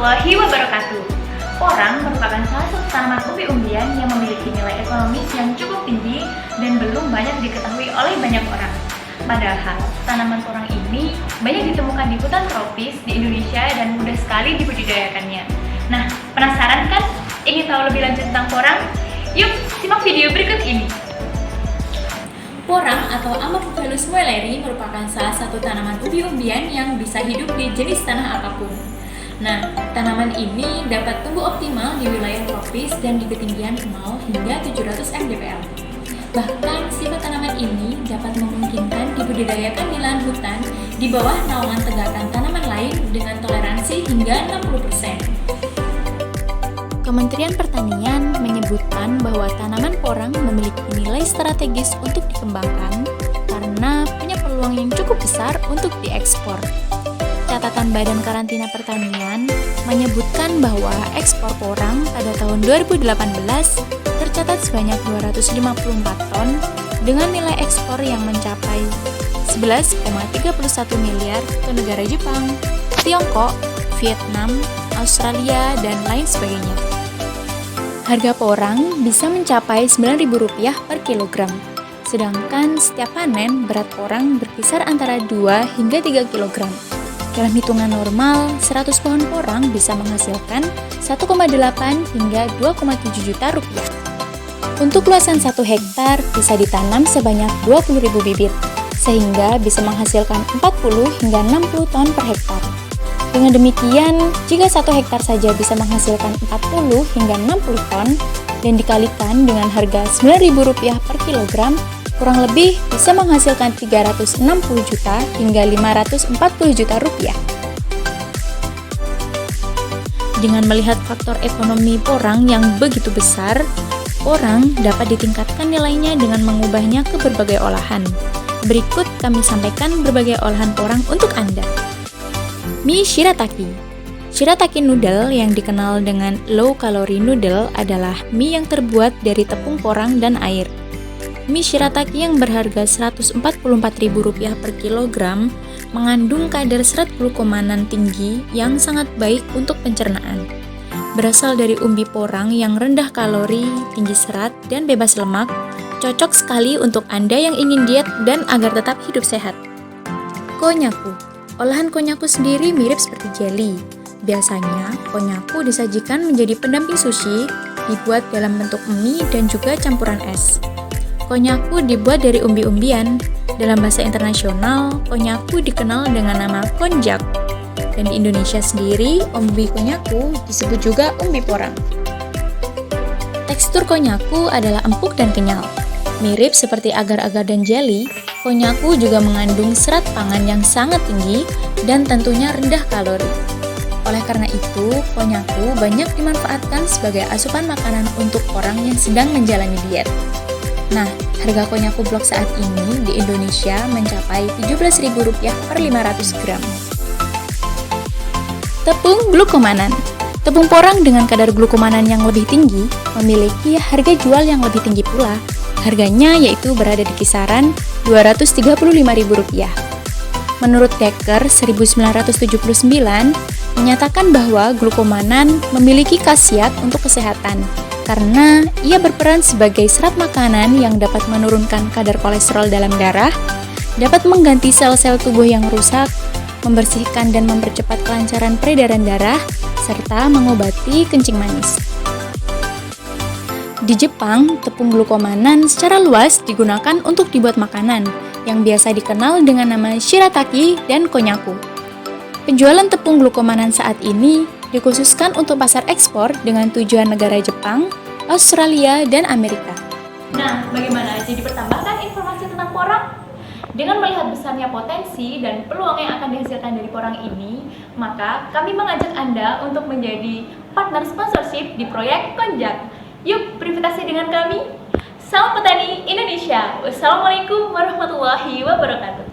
warahmatullahi wabarakatuh. Porang merupakan salah satu tanaman umbi-umbian yang memiliki nilai ekonomis yang cukup tinggi dan belum banyak diketahui oleh banyak orang. Padahal, tanaman porang ini banyak ditemukan di hutan tropis di Indonesia dan mudah sekali dibudidayakannya. Nah, penasaran kan? Ingin tahu lebih lanjut tentang porang? Yuk, simak video berikut ini. Porang atau Amorphophilus moelleri merupakan salah satu tanaman umbi-umbian yang bisa hidup di jenis tanah apapun. Nah, tanaman ini dapat tumbuh optimal di wilayah tropis dan di ketinggian 0 hingga 700 mdpl. Bahkan, sifat tanaman ini dapat memungkinkan dibudidayakan di lahan hutan di bawah naungan tegakan tanaman lain dengan toleransi hingga 60%. Kementerian Pertanian menyebutkan bahwa tanaman porang memiliki nilai strategis untuk dikembangkan karena punya peluang yang cukup besar untuk diekspor. Catatan Badan Karantina Pertanian menyebutkan bahwa ekspor porang pada tahun 2018 tercatat sebanyak 254 ton dengan nilai ekspor yang mencapai 11,31 miliar ke negara Jepang, Tiongkok, Vietnam, Australia, dan lain sebagainya. Harga porang bisa mencapai Rp9.000 per kilogram, sedangkan setiap panen berat porang berkisar antara 2 hingga 3 kilogram. Dalam hitungan normal, 100 pohon porang bisa menghasilkan 1,8 hingga 2,7 juta rupiah. Untuk luasan 1 hektar bisa ditanam sebanyak 20.000 bibit, sehingga bisa menghasilkan 40 hingga 60 ton per hektar. Dengan demikian, jika 1 hektar saja bisa menghasilkan 40 hingga 60 ton dan dikalikan dengan harga Rp9.000 per kilogram, kurang lebih bisa menghasilkan 360 juta hingga 540 juta rupiah. Dengan melihat faktor ekonomi porang yang begitu besar, porang dapat ditingkatkan nilainya dengan mengubahnya ke berbagai olahan. Berikut kami sampaikan berbagai olahan porang untuk Anda. Mie shirataki. Shirataki noodle yang dikenal dengan low calorie noodle adalah mie yang terbuat dari tepung porang dan air. Mie shirataki yang berharga Rp144.000 per kilogram mengandung kadar serat glukomanan tinggi yang sangat baik untuk pencernaan. Berasal dari umbi porang yang rendah kalori, tinggi serat, dan bebas lemak, cocok sekali untuk Anda yang ingin diet dan agar tetap hidup sehat. Konnyaku. Olahan konnyaku sendiri mirip seperti jelly. Biasanya, konnyaku disajikan menjadi pendamping sushi, dibuat dalam bentuk mie dan juga campuran es. Konnyaku dibuat dari umbi-umbian. Dalam bahasa internasional, konnyaku dikenal dengan nama konjac. Dan di Indonesia sendiri, umbi konnyaku disebut juga umbi porang. Tekstur konnyaku adalah empuk dan kenyal. Mirip seperti agar-agar dan jelly, konnyaku juga mengandung serat pangan yang sangat tinggi dan tentunya rendah kalori. Oleh karena itu, konnyaku banyak dimanfaatkan sebagai asupan makanan untuk orang yang sedang menjalani diet. Nah, harga konnyaku blok saat ini di Indonesia mencapai Rp17.000 per 500 gram. Tepung glukomanan. Tepung porang dengan kadar glukomanan yang lebih tinggi memiliki harga jual yang lebih tinggi pula. Harganya yaitu berada di kisaran Rp235.000. Menurut Dekker 1979, menyatakan bahwa glukomanan memiliki khasiat untuk kesehatan karena ia berperan sebagai serat makanan yang dapat menurunkan kadar kolesterol dalam darah, dapat mengganti sel-sel tubuh yang rusak, membersihkan dan mempercepat kelancaran peredaran darah, serta mengobati kencing manis. Di Jepang, tepung glukomanan secara luas digunakan untuk dibuat makanan, yang biasa dikenal dengan nama shirataki dan konnyaku. Penjualan tepung glukomanan saat ini dikhususkan untuk pasar ekspor dengan tujuan negara Jepang, Australia, dan Amerika. Nah, bagaimana? Jadi bertambahkan informasi tentang porang? Dengan melihat besarnya potensi dan peluang yang akan dihasilkan dari porang ini, maka kami mengajak Anda untuk menjadi partner sponsorship di proyek Konjac. Yuk, berinvestasi dengan kami. Salam Petani Indonesia. Wassalamualaikum warahmatullahi wabarakatuh.